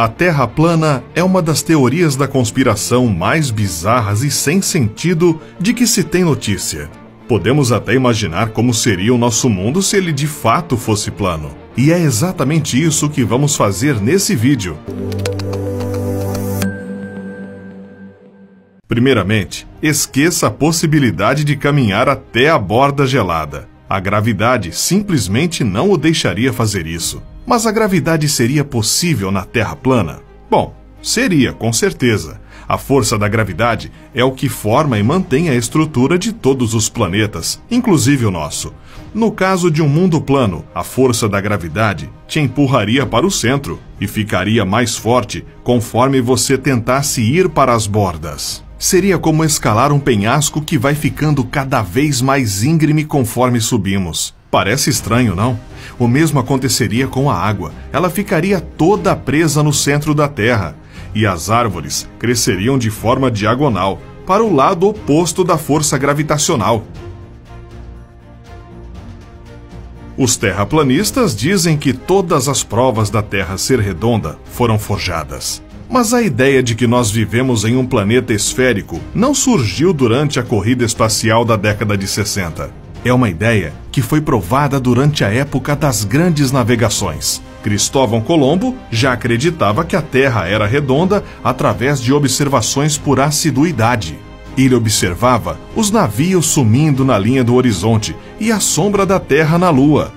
A Terra plana é uma das teorias da conspiração mais bizarras e sem sentido de que se tem notícia. Podemos até imaginar como seria o nosso mundo se ele de fato fosse plano. E é exatamente isso que vamos fazer nesse vídeo. Primeiramente, esqueça a possibilidade de caminhar até a borda gelada. A gravidade simplesmente não o deixaria fazer isso. Mas a gravidade seria possível na Terra plana? Bom, seria, com certeza. A força da gravidade é o que forma e mantém a estrutura de todos os planetas, inclusive o nosso. No caso de um mundo plano, a força da gravidade te empurraria para o centro e ficaria mais forte conforme você tentasse ir para as bordas. Seria como escalar um penhasco que vai ficando cada vez mais íngreme conforme subimos. Parece estranho, não? O mesmo aconteceria com a água. Ela ficaria toda presa no centro da Terra. E as árvores cresceriam de forma diagonal, para o lado oposto da força gravitacional. Os terraplanistas dizem que todas as provas da Terra ser redonda foram forjadas. Mas a ideia de que nós vivemos em um planeta esférico não surgiu durante a corrida espacial da década de 60. É uma ideia que foi provada durante a época das grandes navegações. Cristóvão Colombo já acreditava que a Terra era redonda através de observações por assiduidade. Ele observava os navios sumindo na linha do horizonte e a sombra da Terra na Lua.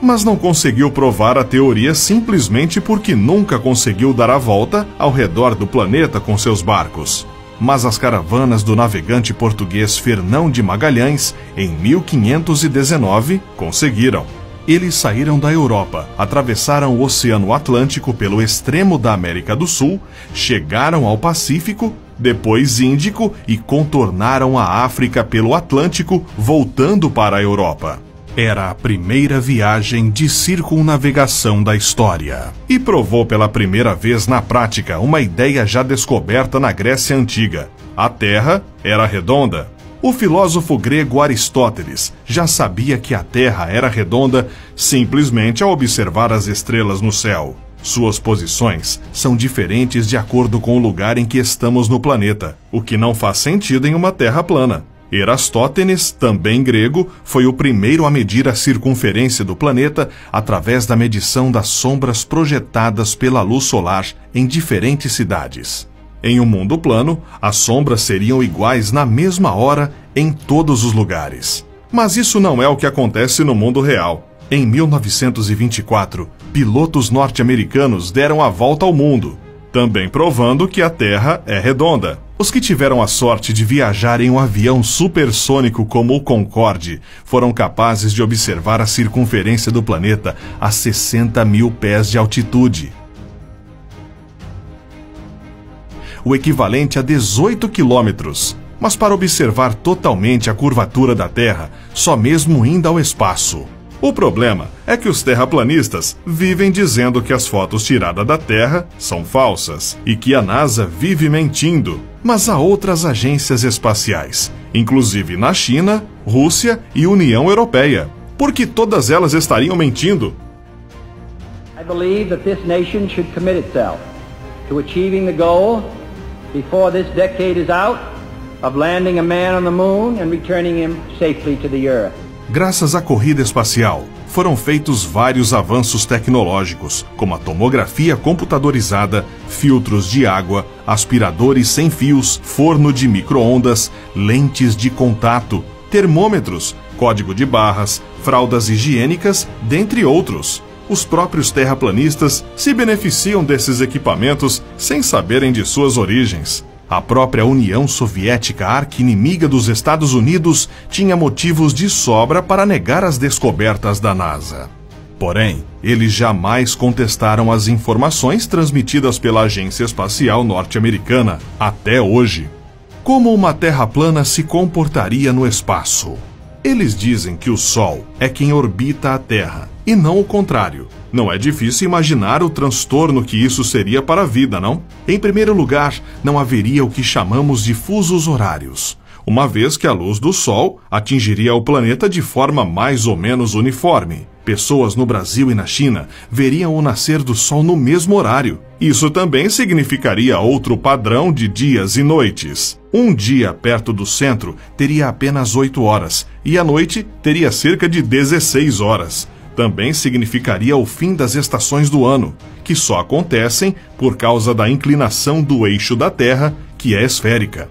Mas não conseguiu provar a teoria simplesmente porque nunca conseguiu dar a volta ao redor do planeta com seus barcos. Mas as caravanas do navegante português Fernão de Magalhães, em 1519, conseguiram. Eles saíram da Europa, atravessaram o Oceano Atlântico pelo extremo da América do Sul, chegaram ao Pacífico, depois Índico e contornaram a África pelo Atlântico, voltando para a Europa. Era a primeira viagem de circunnavegação da história. E provou pela primeira vez na prática uma ideia já descoberta na Grécia Antiga. A Terra era redonda. O filósofo grego Aristóteles já sabia que a Terra era redonda simplesmente ao observar as estrelas no céu. Suas posições são diferentes de acordo com o lugar em que estamos no planeta, o que não faz sentido em uma Terra plana. Erastótenes, também grego, foi o primeiro a medir a circunferência do planeta através da medição das sombras projetadas pela luz solar em diferentes cidades. Em um mundo plano, as sombras seriam iguais na mesma hora em todos os lugares. Mas isso não é o que acontece no mundo real. Em 1924, pilotos norte-americanos deram a volta ao mundo, também provando que a Terra é redonda. Os que tiveram a sorte de viajar em um avião supersônico como o Concorde foram capazes de observar a circunferência do planeta a 60 mil pés de altitude. O equivalente a 18 quilômetros. Mas para observar totalmente a curvatura da Terra, só mesmo indo ao espaço. O problema é que os terraplanistas vivem dizendo que as fotos tiradas da Terra são falsas e que a NASA vive mentindo. Mas há outras agências espaciais, inclusive na China, Rússia e União Europeia. Por que todas elas estariam mentindo? I believe that this nation should commit itself to achieving the goal before this decade is out of landing a man on the moon and returning him safely to the earth. Graças à corrida espacial, foram feitos vários avanços tecnológicos, como a tomografia computadorizada, filtros de água, aspiradores sem fios, forno de micro-ondas, lentes de contato, termômetros, código de barras, fraldas higiênicas, dentre outros. Os próprios terraplanistas se beneficiam desses equipamentos sem saberem de suas origens. A própria União Soviética, arqui-inimiga dos Estados Unidos, tinha motivos de sobra para negar as descobertas da NASA. Porém, eles jamais contestaram as informações transmitidas pela Agência Espacial Norte-Americana até hoje. Como uma Terra plana se comportaria no espaço? Eles dizem que o Sol é quem orbita a Terra, e não o contrário. Não é difícil imaginar o transtorno que isso seria para a vida, não? Em primeiro lugar, não haveria o que chamamos de fusos horários, uma vez que a luz do Sol atingiria o planeta de forma mais ou menos uniforme. Pessoas no Brasil e na China veriam o nascer do Sol no mesmo horário. Isso também significaria outro padrão de dias e noites. Um dia perto do centro teria apenas 8 horas e a noite teria cerca de 16 horas. Também significaria o fim das estações do ano, que só acontecem por causa da inclinação do eixo da Terra, que é esférica.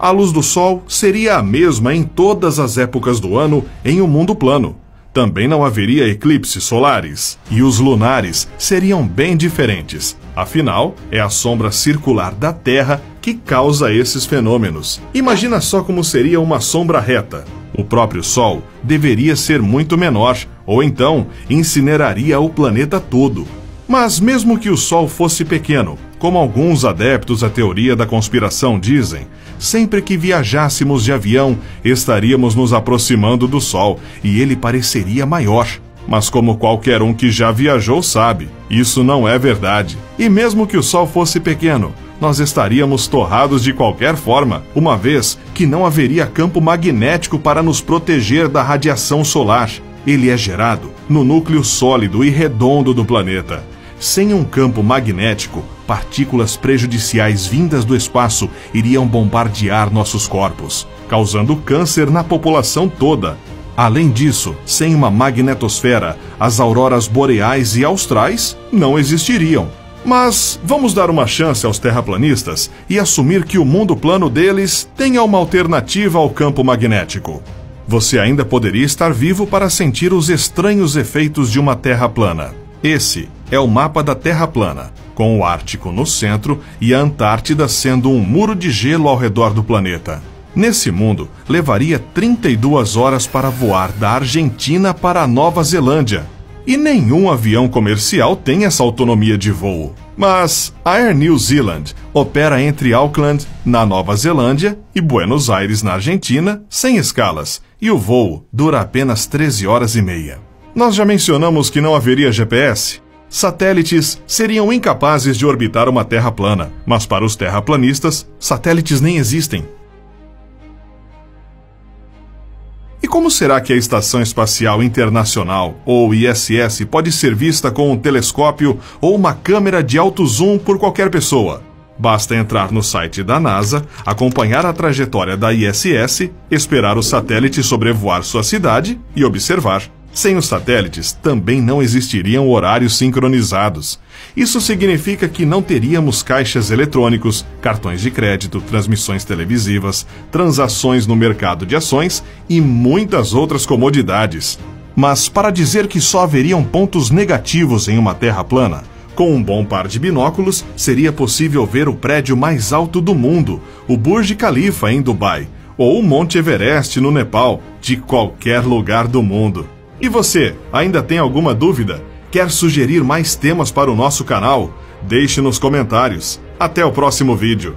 A luz do Sol seria a mesma em todas as épocas do ano em um mundo plano. Também não haveria eclipses solares. E os lunares seriam bem diferentes. Afinal, é a sombra circular da Terra que causa esses fenômenos. Imagina só como seria uma sombra reta. O próprio Sol deveria ser muito menor, ou então incineraria o planeta todo. Mas mesmo que o Sol fosse pequeno, como alguns adeptos à teoria da conspiração dizem, sempre que viajássemos de avião, estaríamos nos aproximando do Sol e ele pareceria maior. Mas como qualquer um que já viajou sabe, isso não é verdade. E mesmo que o Sol fosse pequeno, nós estaríamos torrados de qualquer forma, uma vez que não haveria campo magnético para nos proteger da radiação solar. Ele é gerado no núcleo sólido e redondo do planeta. Sem um campo magnético, partículas prejudiciais vindas do espaço iriam bombardear nossos corpos, causando câncer na população toda. Além disso, sem uma magnetosfera, as auroras boreais e austrais não existiriam. Mas vamos dar uma chance aos terraplanistas e assumir que o mundo plano deles tenha uma alternativa ao campo magnético. Você ainda poderia estar vivo para sentir os estranhos efeitos de uma Terra plana. Esse é o mapa da Terra plana, com o Ártico no centro e a Antártida sendo um muro de gelo ao redor do planeta. Nesse mundo, levaria 32 horas para voar da Argentina para a Nova Zelândia. E nenhum avião comercial tem essa autonomia de voo. Mas a Air New Zealand opera entre Auckland, na Nova Zelândia, e Buenos Aires, na Argentina, sem escalas, e o voo dura apenas 13 horas e meia. Nós já mencionamos que não haveria GPS. Satélites seriam incapazes de orbitar uma Terra plana, mas para os terraplanistas, satélites nem existem. E como será que a Estação Espacial Internacional, ou ISS, pode ser vista com um telescópio ou uma câmera de alto zoom por qualquer pessoa? Basta entrar no site da NASA, acompanhar a trajetória da ISS, esperar o satélite sobrevoar sua cidade e observar. Sem os satélites, também não existiriam horários sincronizados. Isso significa que não teríamos caixas eletrônicos, cartões de crédito, transmissões televisivas, transações no mercado de ações e muitas outras comodidades. Mas para dizer que só haveriam pontos negativos em uma Terra plana, com um bom par de binóculos, seria possível ver o prédio mais alto do mundo, o Burj Khalifa em Dubai, ou o Monte Everest no Nepal, de qualquer lugar do mundo. E você, ainda tem alguma dúvida? Quer sugerir mais temas para o nosso canal? Deixe nos comentários. Até o próximo vídeo.